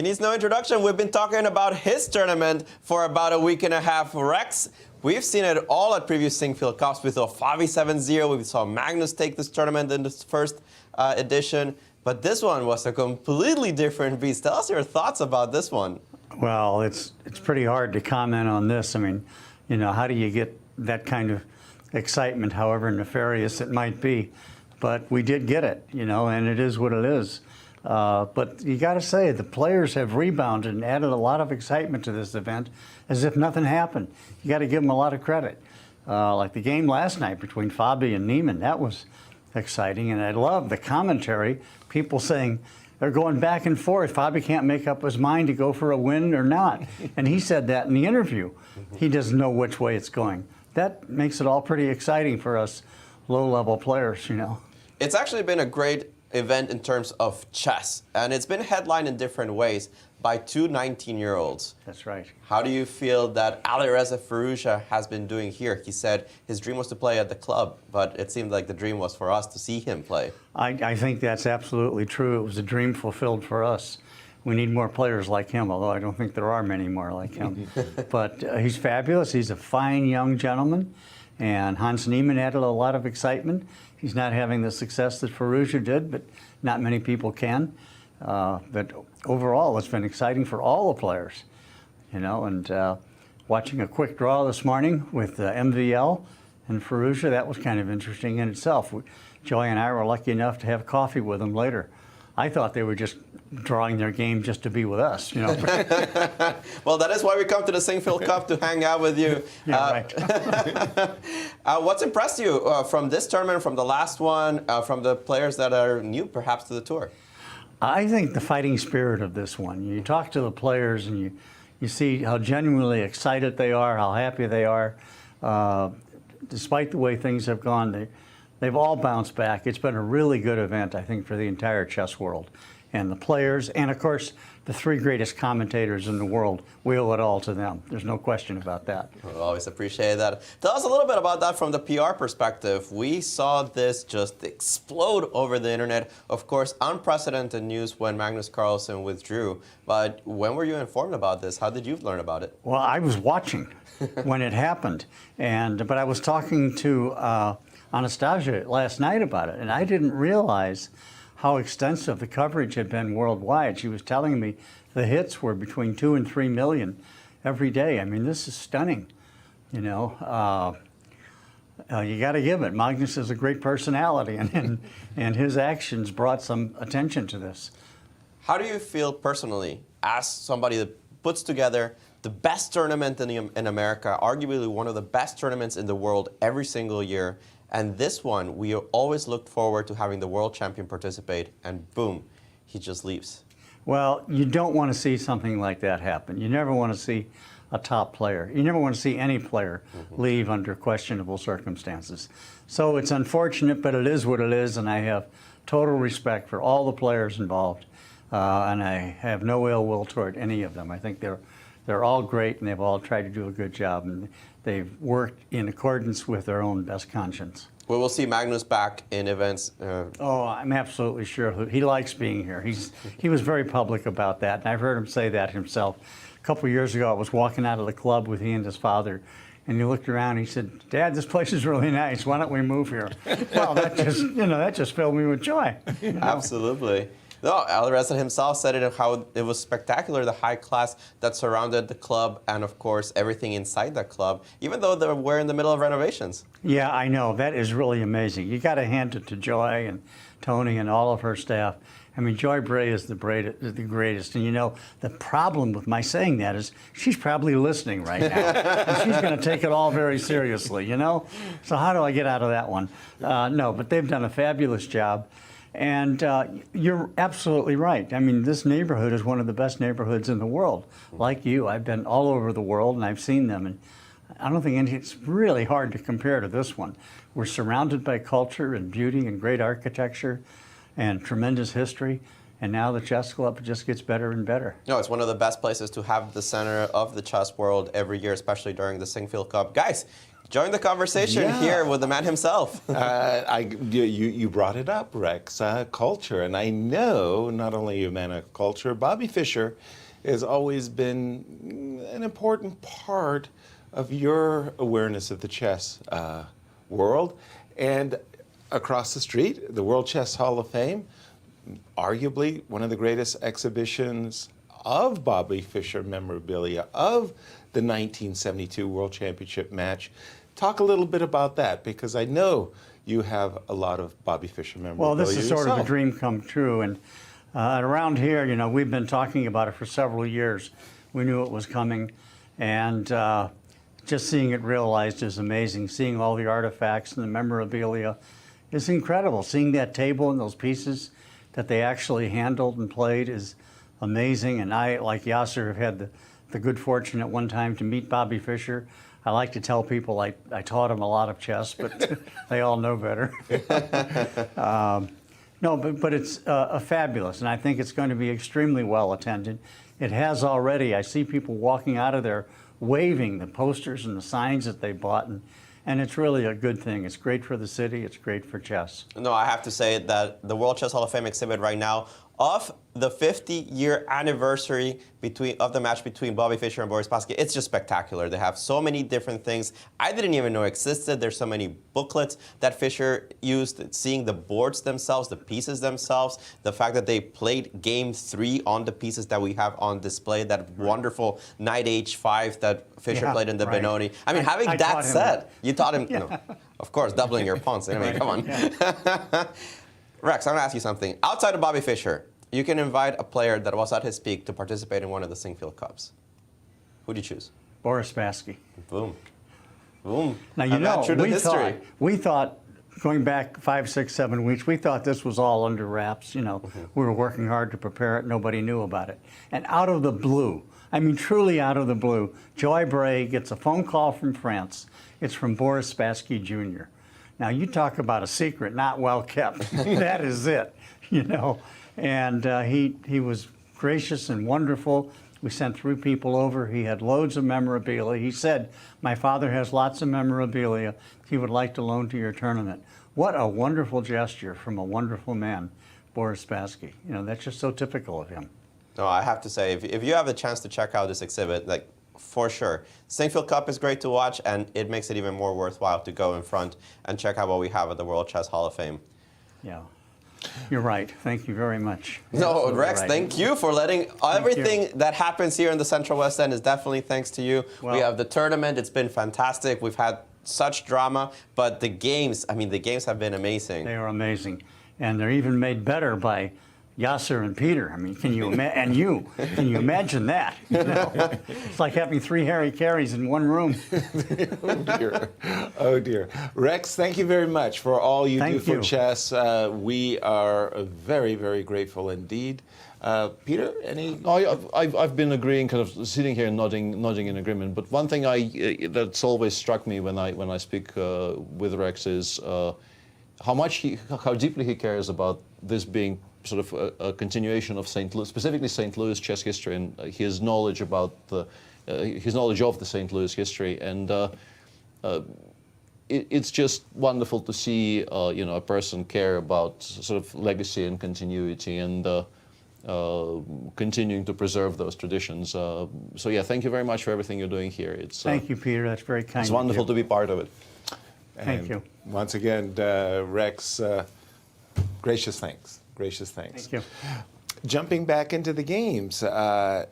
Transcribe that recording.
He needs no introduction. We've been talking about his tournament for about a week and a half. Rex, we've seen it all at previous Sinquefield Cups. We saw Favi 7-0. We saw Magnus take this tournament in this first edition. But this one was a completely different beast. Tell us your thoughts about this one. Well, it's pretty hard to comment on this. I mean, you know, how do you get that kind of excitement, however nefarious it might be? But we did get it, you know, and it is what it is. But you got to say, the players have rebounded and added a lot of excitement to this event as if nothing happened. You got to give them a lot of credit. Like the game last night between Fabi and Neiman, that was exciting. And I love the commentary, people saying they're going back and forth. Fabi can't make up his mind to go for a win or not. And he said that in the interview. He doesn't know which way it's going. That makes it all pretty exciting for us low-level players, you know. It's actually been a great event in terms of chess, and it's been headlined in different ways by two 19-year-olds. That's right. How do you feel that Alireza Firouzja has been doing here? He said his dream was to play at the club, but it seemed like the dream was for us to see him play. I think that's absolutely true. It was a dream fulfilled for us. We need more players like him, although I don't think there are many more like him. But he's fabulous. He's a fine young gentleman. And Hans Niemann added a lot of excitement. He's not having the success that Firouzja did, but not many people can. But overall, it's been exciting for all the players, you know. And watching a quick draw this morning with MVL and Firouzja, that was kind of interesting in itself. Joy and I were lucky enough to have coffee with them later. I thought they were just drawing their game just to be with us, you know. Well, that is why we come to the Sinquefield Cup, to hang out with you. Yeah, right. What's impressed you from this tournament, from the last one, from the players that are new perhaps to the tour? I think the fighting spirit of this one. You talk to the players and you see how genuinely excited they are, how happy they are. Despite the way things have gone, they've all bounced back. It's been a really good event, I think, for the entire chess world. And the players, and of course, the three greatest commentators in the world, we owe it all to them. There's no question about that. We always appreciate that. Tell us a little bit about that from the PR perspective. We saw this just explode over the internet. Of course, unprecedented news when Magnus Carlsen withdrew. But when were you informed about this? How did you learn about it? Well, I was watching when it happened. But I was talking to Anastasia last night about it, and I didn't realize how extensive the coverage had been worldwide. She was telling me the hits were between 2 and 3 million every day. I mean, this is stunning, you know. You got to give it. Magnus is a great personality, and his actions brought some attention to this. How do you feel personally as somebody that puts together the best tournament in America, arguably one of the best tournaments in the world every single year, and this one, we always looked forward to having the world champion participate, and boom, he just leaves? Well, you don't want to see something like that happen. You never want to see a top player. You never want to see any player leave under questionable circumstances. So it's unfortunate, but it is what it is, and I have total respect for all the players involved, and I have no ill will toward any of them. I think they're all great, and they've all tried to do a good job, and they've worked in accordance with their own best conscience. We will see Magnus back in events. Oh, I'm absolutely sure. He likes being here. He was very public about that, and I've heard him say that himself. A couple of years ago, I was walking out of the club with he and his father, and he looked around and he said, "Dad, this place is really nice. Why don't we move here?" Well, that just, you know, that just filled me with joy. You know? Absolutely. No, Alireza himself said it, how it was spectacular, the high class that surrounded the club, and of course everything inside that club, even though we're in the middle of renovations. Yeah, I know. That is really amazing. You got to hand it to Joy and Tony and all of her staff. I mean, Joy Bray is the greatest. And you know, the problem with my saying that is she's probably listening right now. And she's going to take it all very seriously, you know? So how do I get out of that one? No, but they've done a fabulous job. And you're absolutely right. I mean, this neighborhood is one of the best neighborhoods in the world. Like you, I've been all over the world and I've seen them. And I don't think it's really hard to compare to this one. We're surrounded by culture and beauty and great architecture and tremendous history. And now the chess club just gets better and better. No, it's one of the best places to have the center of the chess world every year, especially during the Sinquefield Cup. Guys, Join the conversation here with the man himself. You brought it up, Rex, culture. And I know not only are you a man of culture, Bobby Fischer has always been an important part of your awareness of the chess world. And across the street, the World Chess Hall of Fame, arguably one of the greatest exhibitions of Bobby Fischer memorabilia of the 1972 World Championship match. Talk a little bit about that, because I know you have a lot of Bobby Fischer memorabilia. Well, this is sort yourself. of a dream come true. And around here, you know, we've been talking about it for several years. We knew it was coming. And just seeing it realized is amazing. Seeing all the artifacts and the memorabilia is incredible. Seeing that table and those pieces that they actually handled and played is amazing. And I, like Yasser, have had the good fortune at one time to meet Bobby Fischer. I like to tell people I taught him a lot of chess, but they all know better. No, but it's fabulous, and I think it's going to be extremely well attended. It has already. I see people walking out of there waving the posters and the signs that they bought, and it's really a good thing. It's great for the city. It's great for chess. No, I have to say that the World Chess Hall of Fame exhibit right now of the 50-year anniversary of the match between Bobby Fischer and Boris Spassky, it's just spectacular. They have so many different things I didn't even know existed. There's so many booklets that Fischer used, seeing the boards themselves, the pieces themselves, the fact that they played Game 3 on the pieces that we have on display, that wonderful Knight H5 that Fischer played in the Benoni. I mean, having that set, you taught him, you know, of course, doubling your pawns. I mean, come on. Rex, I'm going to ask you something. Outside of Bobby Fischer, you can invite a player that was at his peak to participate in one of the Sinquefield Cups. Who do you choose? Boris Spassky. Boom. Boom. Now, you know, we thought, going back 5, 6, 7 weeks, we thought this was all under wraps. You know, we were working hard to prepare it. Nobody knew about it. And out of the blue, I mean, truly out of the blue, Joy Bray gets a phone call from France. It's from Boris Spassky Jr. Now, you talk about a secret not well kept. That is it, you know. And he was gracious and wonderful. We sent 3 people over. He had loads of memorabilia. He said, my father has lots of memorabilia he would like to loan to your tournament. What a wonderful gesture from a wonderful man, Boris Spassky. You know, that's just so typical of him. No, I have to say, if you have the chance to check out this exhibit, like, for sure. Sinquefield Cup is great to watch, and it makes it even more worthwhile to go in front and check out what we have at the World Chess Hall of Fame. Yeah. You're right. Thank you very much. No, Rex, thank you for letting everything that happens here in the Central West End is definitely thanks to you. Well, we have the tournament. It's been fantastic. We've had such drama, but the games, I mean, the games have been amazing. They are amazing. And they're even made better by Yasser and Peter. I mean, can you imagine that? You know? It's like having 3 Harry Careys in one room. Oh dear, oh dear. Rex, thank you very much for all you do for chess. We are very, very grateful indeed. Peter, any? I've been agreeing, kind of sitting here nodding in agreement. But one thing that's always struck me when I speak with Rex is how deeply he cares about this being sort of a continuation of St. Louis, specifically St. Louis chess history, and his knowledge about his knowledge of the St. Louis history, and it's just wonderful to see you know, a person care about sort of legacy and continuity, and continuing to preserve those traditions. So yeah, thank you very much for everything you're doing here. Thank you, Peter. That's very kind. It's wonderful to be part of it. Thank you. Once again, Rex, gracious thanks. Gracious thanks. Thank you. Jumping back into the games, Jan